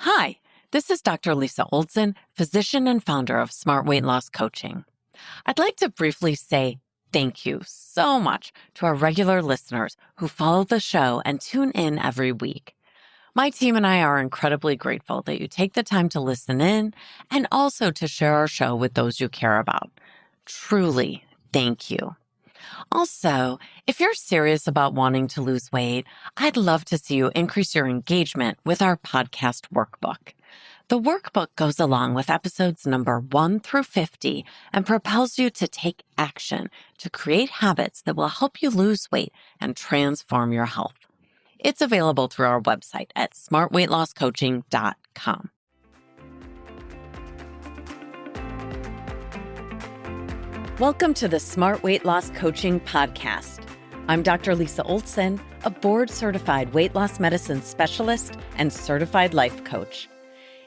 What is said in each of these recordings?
Hi, this is Dr. Lisa Oldson, physician and founder of Smart Weight Loss Coaching. I'd like to briefly say thank you so much to our regular listeners who follow the show and tune in every week. My team and I are incredibly grateful that you take the time to listen in and also to share our show with those you care about. Truly, thank you. Also, if you're serious about wanting to lose weight, I'd love to see you increase your engagement with our podcast workbook. The workbook goes along with episodes number 1 through 50 and propels you to take action to create habits that will help you lose weight and transform your health. It's available through our website at smartweightlosscoaching.com. Welcome to the Smart Weight Loss Coaching Podcast. I'm Dr. Lisa Oldson, a board-certified weight loss medicine specialist and certified life coach.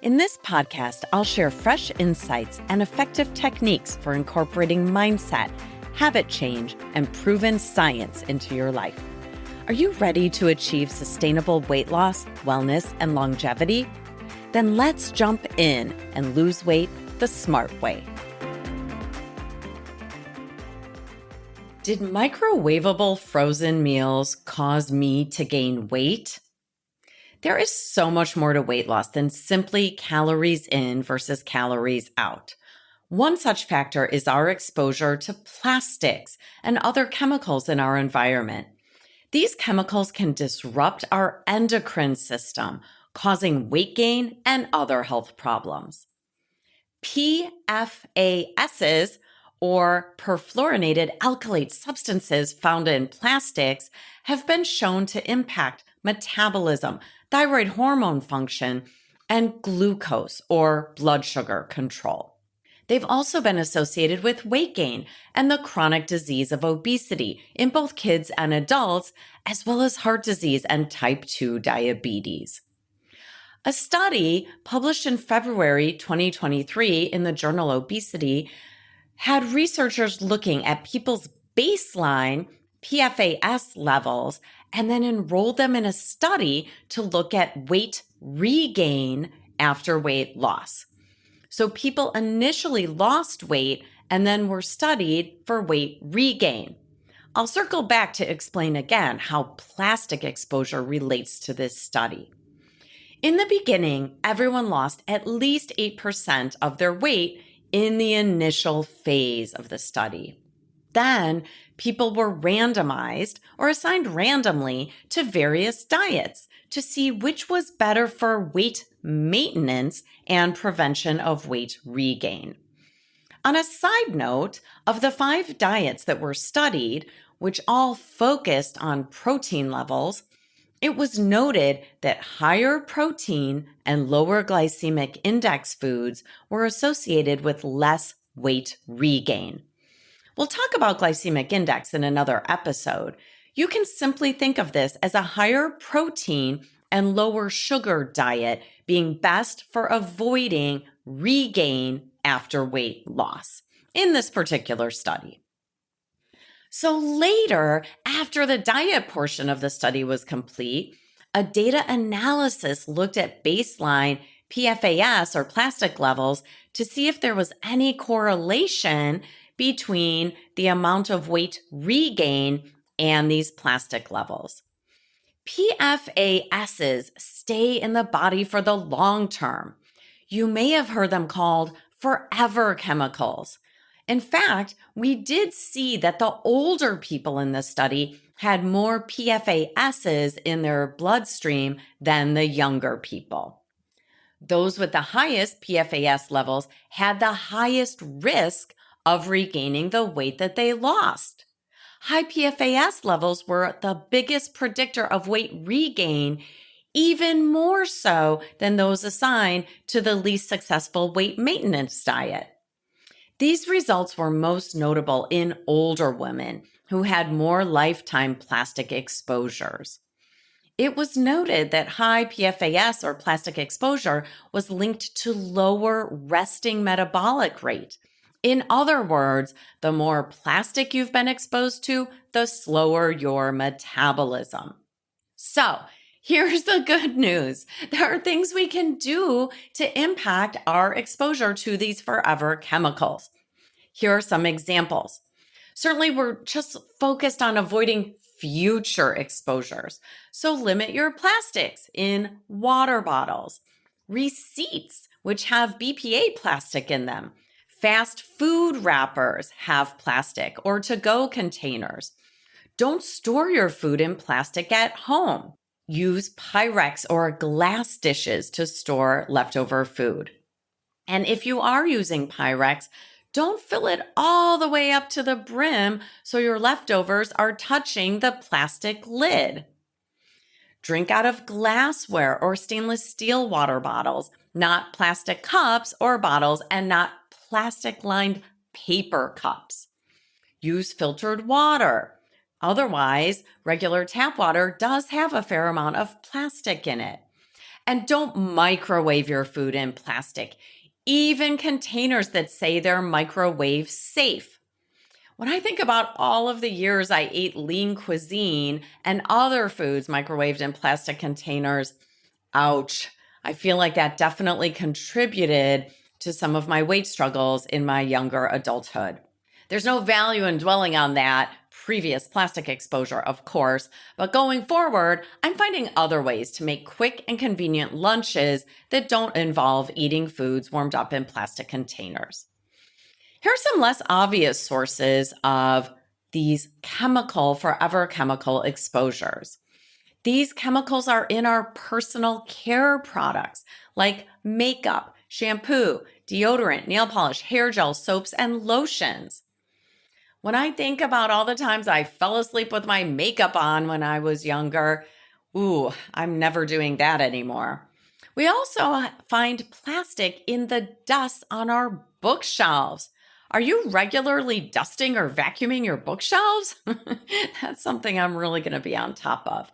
In this podcast, I'll share fresh insights and effective techniques for incorporating mindset, habit change, and proven science into your life. Are you ready to achieve sustainable weight loss, wellness, and longevity? Then let's jump in and lose weight the smart way. Did microwavable frozen meals cause me to gain weight? There is so much more to weight loss than simply calories in versus calories out. One such factor is our exposure to plastics and other chemicals in our environment. These chemicals can disrupt our endocrine system, causing weight gain and other health problems. PFASs, or perfluorinated alkylate substances found in plastics, have been shown to impact metabolism, thyroid hormone function, and glucose, or blood sugar control. They've also been associated with weight gain and the chronic disease of obesity in both kids and adults, as well as heart disease and type 2 diabetes. A study published in February 2023 in the journal Obesity had researchers looking at people's baseline PFAS levels and then enrolled them in a study to look at weight regain after weight loss. So people initially lost weight and then were studied for weight regain. I'll circle back to explain again how plastic exposure relates to this study. In the beginning, everyone lost at least 8% of their weight in the initial phase of the study. Then people were randomized or assigned randomly to various diets to see which was better for weight maintenance and prevention of weight regain. On a side note, of the 5 diets that were studied, which all focused on protein levels, it was noted that higher protein and lower glycemic index foods were associated with less weight regain. We'll talk about glycemic index in another episode. You can simply think of this as a higher protein and lower sugar diet being best for avoiding regain after weight loss in this particular study. So later, after the diet portion of the study was complete, a data analysis looked at baseline PFAS or plastic levels to see if there was any correlation between the amount of weight regain and these plastic levels. PFASs stay in the body for the long term. You may have heard them called forever chemicals. In fact, we did see that the older people in the study had more PFASs in their bloodstream than the younger people. Those with the highest PFAS levels had the highest risk of regaining the weight that they lost. High PFAS levels were the biggest predictor of weight regain, even more so than those assigned to the least successful weight maintenance diet. These results were most notable in older women who had more lifetime plastic exposures. It was noted that high PFAS or plastic exposure was linked to lower resting metabolic rate. In other words, the more plastic you've been exposed to, the slower your metabolism. So Here's the good news. There are things we can do to impact our exposure to these forever chemicals. Here are some examples. Certainly, we're just focused on avoiding future exposures. So limit your plastics in water bottles, receipts, which have BPA plastic in them. Fast food wrappers have plastic or to-go containers. Don't store your food in plastic at home. Use Pyrex or glass dishes to store leftover food. And if you are using Pyrex, don't fill it all the way up to the brim so your leftovers are touching the plastic lid. Drink out of glassware or stainless steel water bottles, not plastic cups or bottles, and not plastic-lined paper cups. Use filtered water. Otherwise, regular tap water does have a fair amount of plastic in it. And don't microwave your food in plastic, even containers that say they're microwave safe. When I think about all of the years I ate lean cuisine and other foods microwaved in plastic containers, ouch, I feel like that definitely contributed to some of my weight struggles in my younger adulthood. There's no value in dwelling on that previous plastic exposure, of course, but going forward, I'm finding other ways to make quick and convenient lunches that don't involve eating foods warmed up in plastic containers. Here are some less obvious sources of these forever chemical exposures. These chemicals are in our personal care products like makeup, shampoo, deodorant, nail polish, hair gel, soaps, and lotions. When I think about all the times I fell asleep with my makeup on when I was younger, I'm never doing that anymore. We also find plastic in the dust on our bookshelves. Are you regularly dusting or vacuuming your bookshelves? That's something I'm really going to be on top of.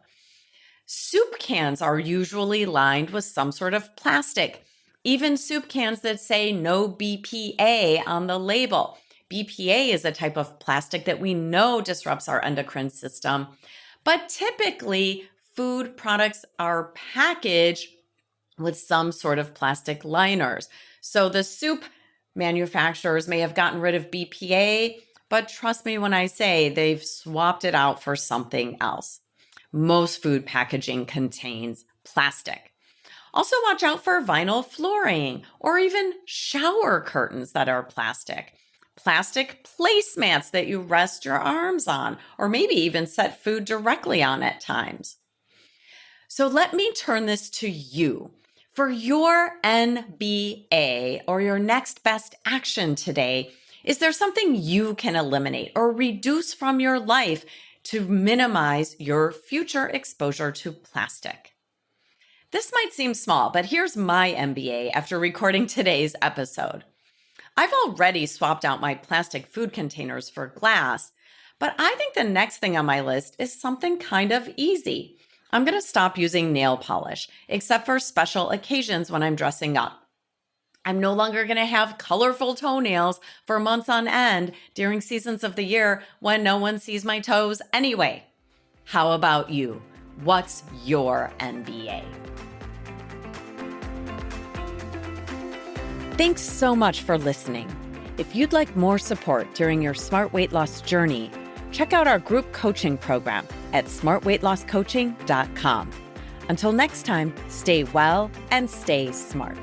Soup cans are usually lined with some sort of plastic, even soup cans that say no BPA on the label. BPA is a type of plastic that we know disrupts our endocrine system, but typically food products are packaged with some sort of plastic liners. So the soup manufacturers may have gotten rid of BPA, but trust me when I say they've swapped it out for something else. Most food packaging contains plastic. Also, watch out for vinyl flooring or even shower curtains that are plastic. Plastic placemats that you rest your arms on, or maybe even set food directly on at times. So let me turn this to you. For your NBA or your next best action today, is there something you can eliminate or reduce from your life to minimize your future exposure to plastic? This might seem small, but here's my MBA after recording today's episode. I've already swapped out my plastic food containers for glass, but I think the next thing on my list is something kind of easy. I'm going to stop using nail polish, except for special occasions when I'm dressing up. I'm no longer going to have colorful toenails for months on end during seasons of the year when no one sees my toes anyway. How about you? What's your NBA? Thanks so much for listening. If you'd like more support during your smart weight loss journey, check out our group coaching program at smartweightlosscoaching.com. Until next time, stay well and stay smart.